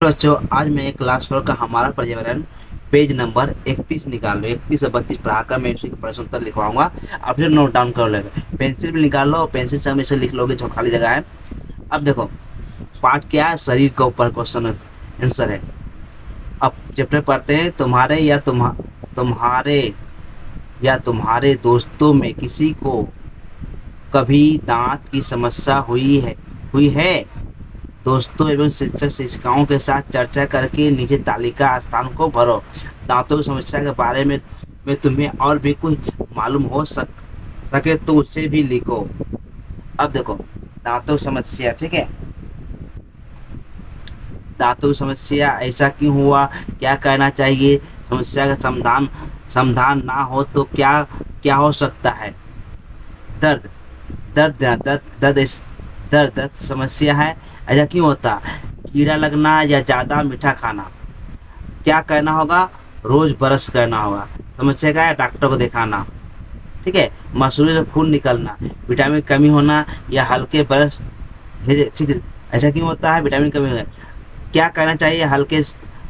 बच्चों, आज मैं क्लास 4 का हमारा पर्यावरण पेज नंबर 31 निकाल लो। 31 से 32 पढ़ाकर मैं उसी का प्रश्न उत्तर लिखवाऊंगा। आप जो नोट डाउन कर लेगा, पेंसिल भी निकाल लो, पेंसिल से हमेशा लिख लोगे जो खाली जगह है। अब देखो पार्ट क्या है, शरीर के ऊपर क्वेश्चन आंसर है। अब चैप्टर पढ़ते हैं। तुम्हारे दोस्तों में किसी को कभी दांत की समस्या हुई है? दोस्तों एवं शिक्षक शिक्षिकाओं के साथ चर्चा करके नीचे तालिका स्थान को भरो। दांतों की समस्या के बारे में तुम्हें और भी कुछ मालूम हो सके तो उसे भी लिखो। अब देखो दांतों की समस्या, ठीक है, दांतों की समस्या ऐसा क्यों हुआ, क्या कहना चाहिए, समस्या का समाधान ना हो तो क्या क्या हो सकता है। दर्द दर्द दर्द दर्द दर्द समस्या है, ऐसा क्यों होता, कीड़ा लगना या ज़्यादा मीठा खाना। क्या करना होगा, रोज़ ब्रश करना होगा। समस्या क्या है, डॉक्टर को दिखाना। ठीक है, मसूड़े से खून निकलना, विटामिन कमी होना या हल्के ब्रश, ठीक है, ऐसा क्यों होता है, विटामिन कमी होना। क्या करना चाहिए,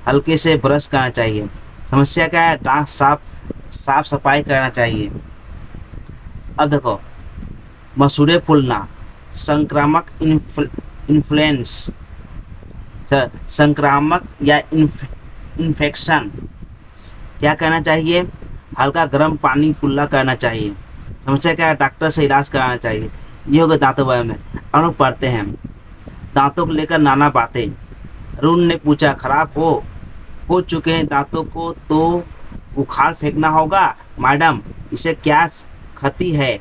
हल्के से ब्रश करना चाहिए। समस्या क्या है, दांत साफ सफाई करना चाहिए। अब देखो मसूड़े फूलना, संक्रामक इन्फ्लुएंस, संक्रामक या इन्फेक्शन। क्या करना चाहिए, हल्का गर्म पानी कुल्ला करना चाहिए। समस्या क्या है, डॉक्टर से इलाज कराना चाहिए। ये होगा दांतों बारे में। हम लोग पढ़ते हैं दांतों को लेकर नाना बातें। अरुण ने पूछा, खराब हो चुके हैं दांतों को तो उखाड़ फेंकना होगा मैडम, इसे क्या क्षति है।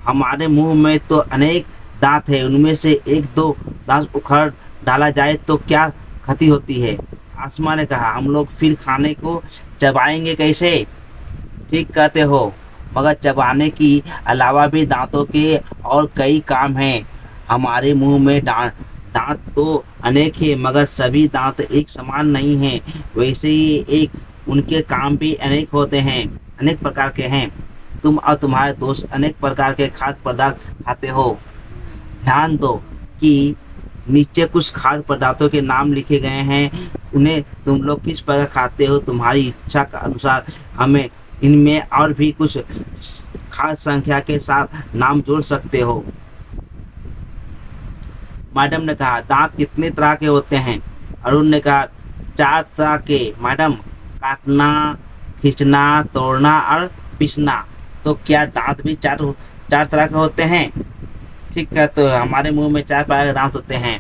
हमारे मुंह में तो अनेक दांत है, उनमें से एक दो दांत उखाड़ डाला जाए तो क्या क्षति होती है। आसमा ने कहा, हम लोग फिर खाने को चबाएंगे कैसे। ठीक कहते हो, मगर चबाने की अलावा भी दांतों के और कई काम हैं। हमारे मुंह में दांत तो अनेक है, मगर सभी दांत एक समान नहीं हैं। वैसे ही एक उनके काम भी अनेक होते हैं, अनेक प्रकार के हैं। तुम और तुम्हारे दोस्त अनेक प्रकार के खाद्य पदार्थ खाते हो। ध्यान दो कि नीचे कुछ खाद्य पदार्थों के नाम लिखे गए हैं, उन्हें तुम लोग किस प्रकार खाते हो, तुम्हारी इच्छा के अनुसार हमें इनमें और भी कुछ खाद्य संख्या के साथ नाम जोड़ सकते हो। मैडम ने कहा, दांत कितने तरह के होते हैं। अरुण ने कहा, 4 तरह के मैडम, काटना, खींचना, तोड़ना और पीसना। तो क्या दांत भी चार तरह के होते हैं। ठीक है, तो हमारे मुंह में 4 प्रकार के दांत होते हैं।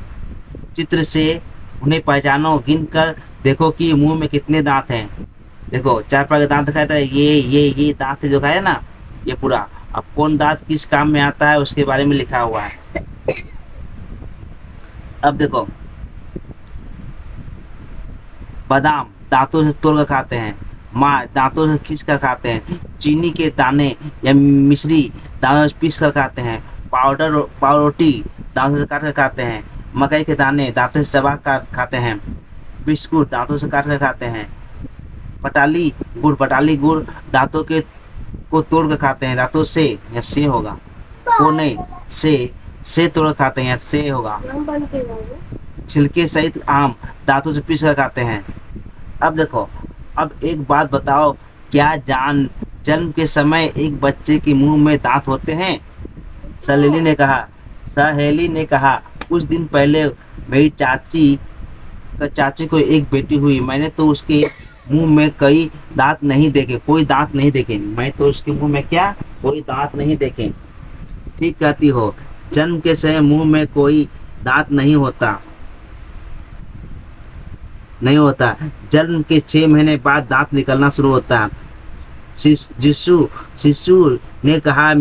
चित्र से उन्हें पहचानो, गिन कर देखो कि मुंह में कितने दांत हैं। देखो 4 प्रकार के दांत दिखाया था, ये दांत जो है ना, ये पूरा। अब कौन दांत किस काम में आता है उसके बारे में लिखा हुआ है। अब देखो बादाम दांतों से तोड़ कर खाते हैं, माँ दांतों से खींच कर खाते हैं, चीनी के दाने या मिश्री दांतों से पीस कर खाते हैं, पावरोटी दांतों से काट कर खाते हैं, मकई के दाने दांतों से चबा कर खाते हैं, बिस्कुट दांतों से काट कर खाते हैं, पटाली गुड़ दांतों के को तोड़ कर खाते हैं, दांतों से या से होगा, वो नहीं से तोड़ कर खाते हैं या से होगा। छिलके सहित आम दांतों से पीस कर खाते हैं। अब देखो, अब एक बात बताओ, क्या जन्म के समय एक बच्चे के मुंह में दांत होते हैं। सहेली ने कहा, कुछ दिन पहले मेरी चाची को एक बेटी हुई, मैंने तो उसके मुंह में कोई दांत नहीं देखे। मैं तो उसके मुंह में कोई दांत नहीं देखे। ठीक कहती हो, जन्म के समय मुंह में कोई दांत नहीं होता। जन्म के 6 महीने बाद दांत निकलना शुरू होता है। जीसू ने कहा,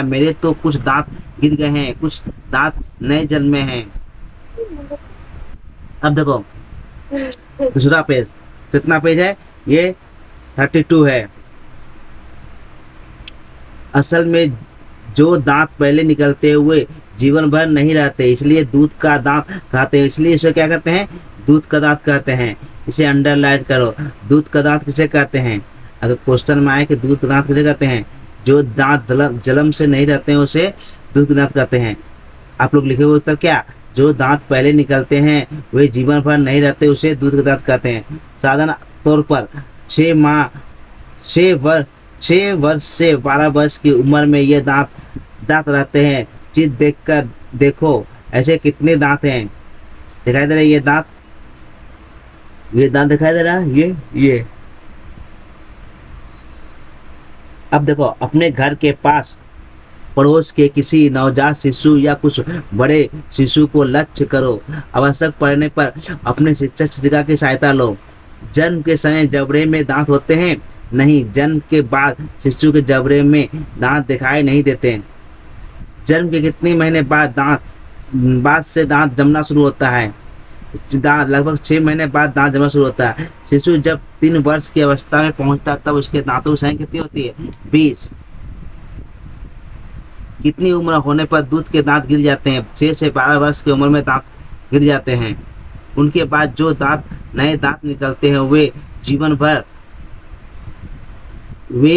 मेरे तो कुछ दांत गिर गए हैं, कुछ दांत नए जन्मे हैं। अब देखो दूसरा पेज, कितना पेज है ये, 32 है। असल में जो दांत पहले निकलते हुए जीवन भर नहीं रहते, इसलिए दूध का दांत खाते हैं, इसलिए इसे क्या कहते हैं, दूध का दांत कहते हैं। इसे अंडरलाइन करो, दूध का दांत किसे कहते हैं। अगर क्वेश्चन में आए कि दूध का दांत किसे कहते हैं, जो दांत जलम से नहीं रहते हैं उसे दूध का दांत कहते हैं। आप लोग लिखे हुए उत्तर क्या, जो दांत पहले निकलते हैं वे जीवन भर नहीं रहते, उसे दूध के दांत कहते हैं। साधारण तौर पर 6 माह 6 वर्ष 6 वर्ष से 12 वर्ष की उम्र में ये दांत दांत रहते हैं। चित्र देखकर देखो ऐसे कितने दांत हैं, दिखाई दे रहे ये दांत, ये दांत दिखाई दे रहा है, ये। अब देखो अपने घर के पास पड़ोस के किसी नवजात शिशु या कुछ बड़े शिशु को लक्ष्य करो। आवश्यक पड़ने पर अपने शिक्षक शिक्षिका की सहायता लो। जन्म के समय जबड़े में दांत होते हैं? नहीं, जन्म के बाद शिशु के जबड़े में दांत दिखाई नहीं देते। जन्म के कितने महीने बाद से दांत जमना शुरू होता है? दांत लगभग 6 महीने बाद दांत जमना शुरू होता है। शिशु जब 3 वर्ष की अवस्था में पहुंचता तब उसके दांतों की संख्या कितनी होती है? 20। कितनी उम्र होने पर दूध के दांत गिर जाते हैं? 6 से 12 वर्ष की उम्र में दांत गिर जाते हैं। उनके बाद जो दांत नए दांत निकलते हैं वे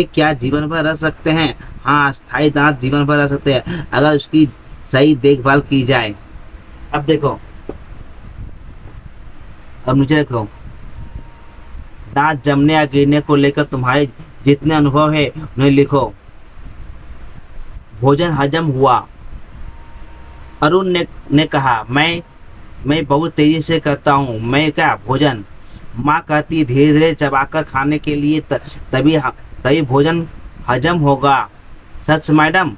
क्या जीवन भर रह सकते हैं? हाँ, स्थायी दांत जीवन भर रह सकते हैं अगर उसकी सही देखभाल की जाए। अब देखो, अब नीचे देखो, दांत जमने या गिरने को लेकर तुम्हारे जितने अनुभव है उन्हें लिखो। भोजन हजम हुआ। अरुण ने कहा, मैं बहुत तेजी से करता हूँ। मैं क्या? भोजन। माँ कहती, धीरे धीरे चबाकर खाने के लिए तभी भोजन हजम होगा। सच मैडम?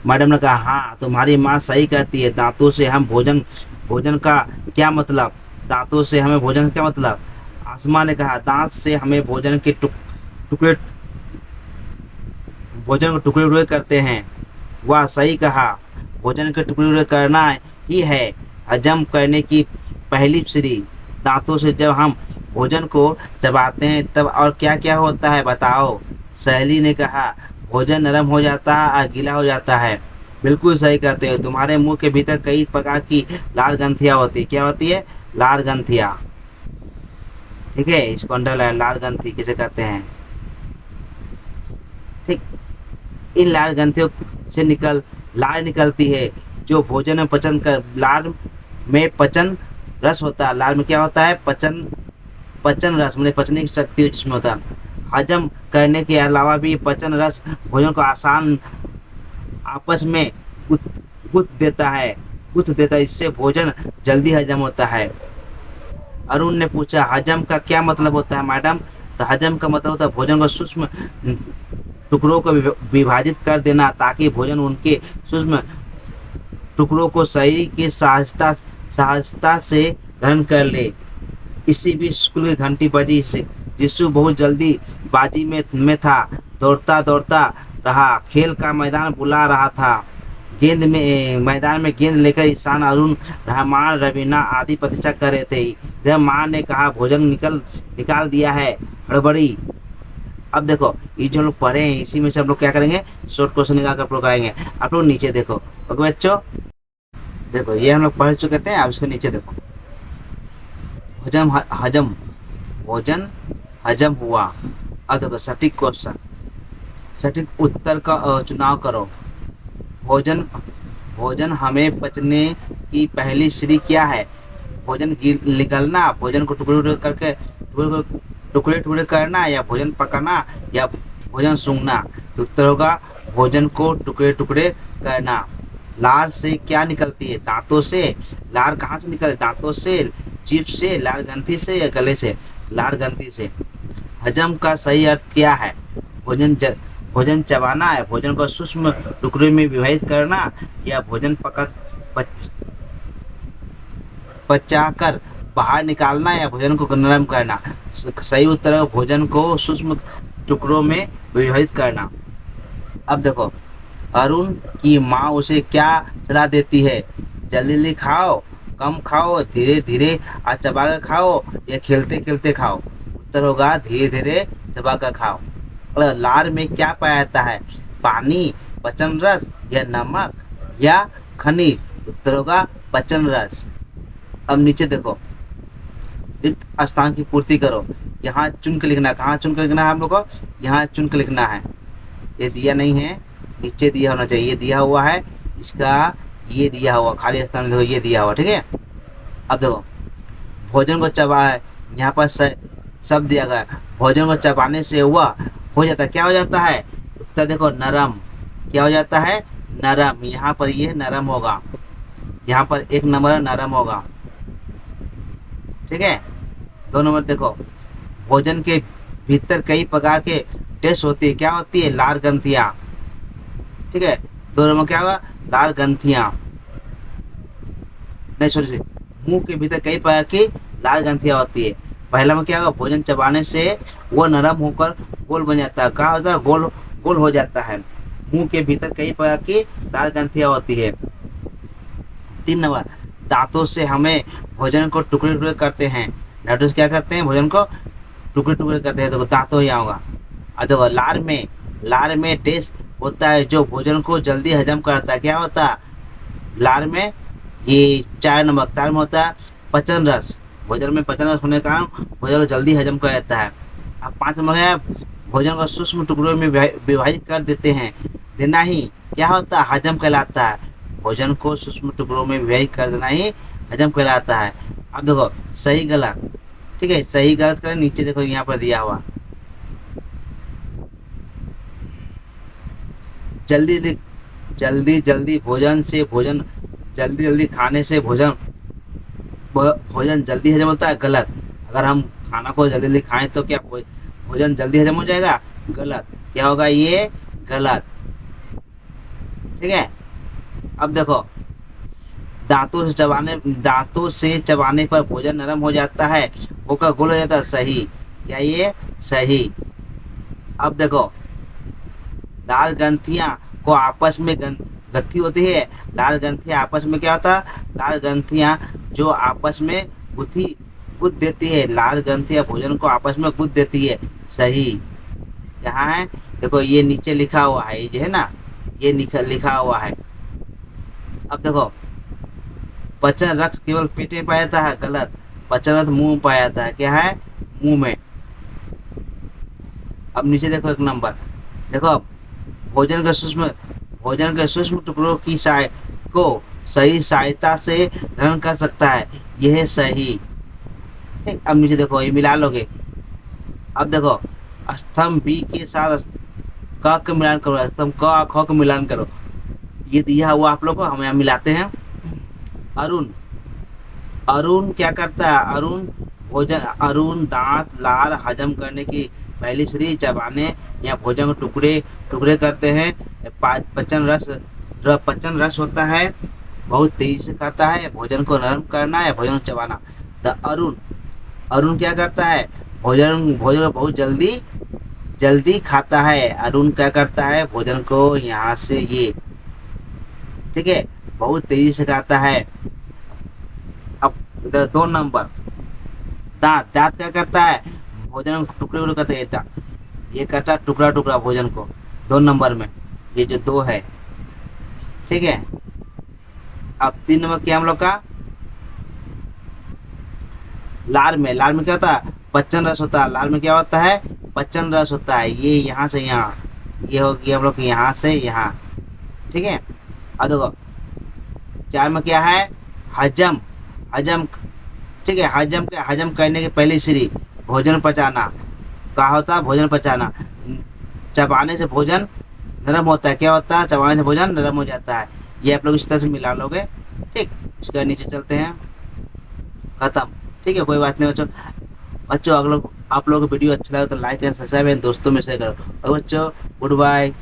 मैडम ने कहा, हाँ, तुम्हारी माँ सही कहती है। दांतों से हम भोजन का क्या मतलब? दांतों से हमें भोजन का क्या मतलब? आसमा ने कहा, दांत से हमें भोजन के टुकड़े टुकड़े करते हैं। वाह, सही कहा, भोजन के टुकड़े करना ही है हजम करने की पहली सीढ़ी। दांतों से जब हम भोजन को चबाते हैं तब और क्या क्या होता है बताओ? सहेली ने कहा, भोजन नरम हो जाता है और गीला हो जाता है। बिल्कुल सही कहते हो, तुम्हारे मुंह के भीतर कई प्रकार की लाल ग्रंथियां होती है। क्या होती है? लाल ग्रंथियां। ठीक है, इसको अंडरलाइन, लाल ग्रंथि किसे कहते हैं? ठीक, इन लाल ग्रंथियों से लाल निकलती है जो भोजन में लाल में पचन रस होता है। लाल में क्या होता है? पचन रस, मतलब पचने की शक्ति जिसमें होता है। हजम करने के अलावा भी पचन रस भोजन को आसान आपस में गुथ देता है, इससे भोजन जल्दी हजम होता है। अरुण ने पूछा, हजम का क्या मतलब होता है मैडम? तो हजम का मतलब होता है भोजन को सूक्ष्म टुकड़ों को विभाजित कर देना ताकि भोजन उनके सूक्ष्म टुकड़ों को शरीर की सहजता से ग्रहण कर ले। इसी बीच स्कूल की घंटी बजी। जिसु बहुत जल्दी बाजी में था, दौड़ता रहा। खेल का मैदान बुला रहा था। मैदान में गेंद लेकर ईशान, अरुण, रहमान, रवीना आदि प्रतीक्षा कर रहे थे। जब माँ ने कहा, भोजन निकाल दिया है, हड़बड़ी। अब देखो, ये जो लोग पढ़े हैं इसी में से हम लोग क्या करेंगे? शॉर्ट क्वेश्चन निकाल कर आप लोग कराएंगे। आप लोग नीचे देखो। ओके बच्चों, देखो ये हम लोग पढ़ चुके थे। अब इसके नीचे देखो, भोजन हजम हुआ। अब देखो सटीक क्वेश्चन, सटीक उत्तर का चुनाव करो। भोजन हमें पचने की पहली सीढ़ी क्या है? भोजन निगलना, भोजन को टुकड़े करना, या भोजन पकाना, या भोजन सूंघना? तो उत्तर होगा भोजन को टुकड़े करना। लार से क्या निकलती है? दांतों से। लार कहाँ से निकलती? दांतों से, जीभ से, लार ग्रंथि से, या गले से? लार ग्रंथि से। हजम का सही अर्थ क्या है? भोजन चबाना है, भोजन को सूक्ष्म टुकड़े में विभाजित करना, या भोजन पचाकर बाहर निकालना, या भोजन को नरम करना? सही उत्तर है भोजन को सूक्ष्म टुकड़ों में विभाजित करना। अब देखो, अरुण की माँ उसे क्या सलाह देती है? जल्दी खाओ, कम खाओ, धीरे धीरे चबाकर खाओ, या खेलते खेलते खाओ? उत्तर होगा धीरे धीरे चबाकर खाओ। और लार में क्या पाया जाता है? पानी, पचन रस, या नमक, या खनिज? उत्तर होगा पचन रस। अब नीचे देखो, रिक्त स्थान की पूर्ति करो। यहाँ चुन के लिखना। कहाँ चुन के लिखना है हम लोग को? यहाँ चुन के लिखना है। ये दिया नहीं है, नीचे दिया होना चाहिए। ये दिया हुआ है, इसका ये दिया हुआ खाली स्थान में देखो ये दिया हुआ, ठीक है। अब देखो भोजन को चबा है, यहाँ पर शब्द दिया गया है। भोजन को चबाने से हुआ हो जाता है, क्या हो जाता है? उत्तर देखो नरम। क्या हो जाता है? नरम। यहाँ पर ये नरम होगा, यहाँ पर एक नंबर नरम होगा, ठीक है। 2 नंबर देखो भोजन के भीतर कई प्रकार के टेस्ट होती है, क्या होती है? लाल ग्रंथियाँ, ठीक है। 2 नंबर क्या होगा? लाल ग्रंथियाँ, नहीं सॉरी, मुंह के भीतर कई प्रकार की लाल ग्रंथियाँ होती है। पहला में क्या होगा? भोजन चबाने से वो नरम होकर गोल बन जाता है, कहा होता है? गोल गोल हो जाता है। मुंह के भीतर कई प्रकार की लाल ग्रंथियाँ होती है। 3 नंबर दांतों से हमें भोजन को टुकड़े टुकड़े करते हैं। दांतों से क्या करते हैं? भोजन को टुकड़े टुकड़े करते हैं, देखो दांतों यहाँ होगा। और देखो लार में टेस्ट होता है जो भोजन को जल्दी हजम कराता है, क्या होता है? लार में ये 4 नंबर तार में होता है पचन रस। भोजन में पचन रस होने के कारण भोजन को जल्दी हजम कर जाता है। अब 5 नंबर है भोजन को सूक्ष्म टुकड़ों में विभाजित कर देते हैं, देना ही क्या होता है? हजम कहलाता है। भोजन को सूक्ष्म टुकड़ों में विभाजित कर देना ही हजम कहलाता है। अब देखो सही गलत, ठीक है। सही गलत करें, नीचे देखो यहाँ पर दिया हुआ जल्दी जल्दी भोजन से भोजन जल्दी खाने से भोजन जल्दी हजम होता है, गलत। अगर हम खाना को जल्दी खाएं तो क्या भोजन जल्दी हजम हो जाएगा? गलत। क्या होगा? ये गलत, ठीक है। अब देखो दांतों से चबाने पर भोजन नरम हो जाता है, होकर गोल हो जाता है, सही। क्या ये सही? अब देखो लाल ग्रंथियां को आपस में गत्थी होती है। लाल ग्रंथियां आपस में क्या होता है? लाल ग्रंथियां जो आपस में गुद देती है, लाल ग्रंथियां भोजन को आपस में गुद देती है, सही। यहाँ है देखो ये नीचे लिखा हुआ है, ये जो है ना ये लिखा हुआ है। अब देखो पचन रक्त केवल पेट में पाया जाता है, गलत। पचन रक्त मुंह में पाया जाता है, क्या है? मुंह में। अब नीचे देखो 1 नंबर देखो भोजन के सूक्ष्म टुकड़ों की को सही सहायता से ग्रहण कर सकता है, यह सही, ठीक। अब नीचे देखो ये मिला लोगे। अब देखो स्तंभ बी के साथ क का मिलान करो, स्तंभ क ख का मिलान करो, ये दिया हुआ आप लोग को, हम यहाँ मिलाते हैं। अरुण क्या करता है? अरुण दांत लाल हजम करने की पहली श्री चबाने या भोजन को टुकड़े टुकड़े करते हैं। पचन रस होता है, बहुत तेजी से खाता है। भोजन को नरम करना या भोजन को चबाना। तो अरुण क्या करता है? भोजन को बहुत जल्दी खाता है। अरुण क्या करता है? भोजन को यहाँ से ये, ठीक है, बहुत तेजी से खाता है। अब 2 नंबर दांत क्या करता है? भोजन को टुकड़े टुकड़े करते हैं, ये करता टुकड़ा टुकड़ा भोजन को। 2 नंबर में ये जो 2 है, ठीक है। अब 3 नंबर क्या हम लोग का? लार में क्या होता है? पचन रस होता है। लार में क्या होता है? पचन रस होता है। ये यहाँ से यहाँ, ये हो गया हम लोग यहाँ से यहाँ, ठीक है। अब देखो 4 में क्या है? हजम, ठीक है। हजम करने के पहले श्री भोजन पचाना, क्या होता है? भोजन पचाना। चबाने से भोजन नरम होता है, क्या होता है? चबाने से भोजन नरम हो जाता है। ये आप लोग इस तरह से मिला लोगे, ठीक। उसके नीचे चलते हैं, खत्म, ठीक है। कोई बात नहीं बच्चों अगर आप लोगों को वीडियो अच्छा लगा तो लाइक एंड सब्सक्राइब एंड दोस्तों में शेयर करो। और बच्चों गुड बाय।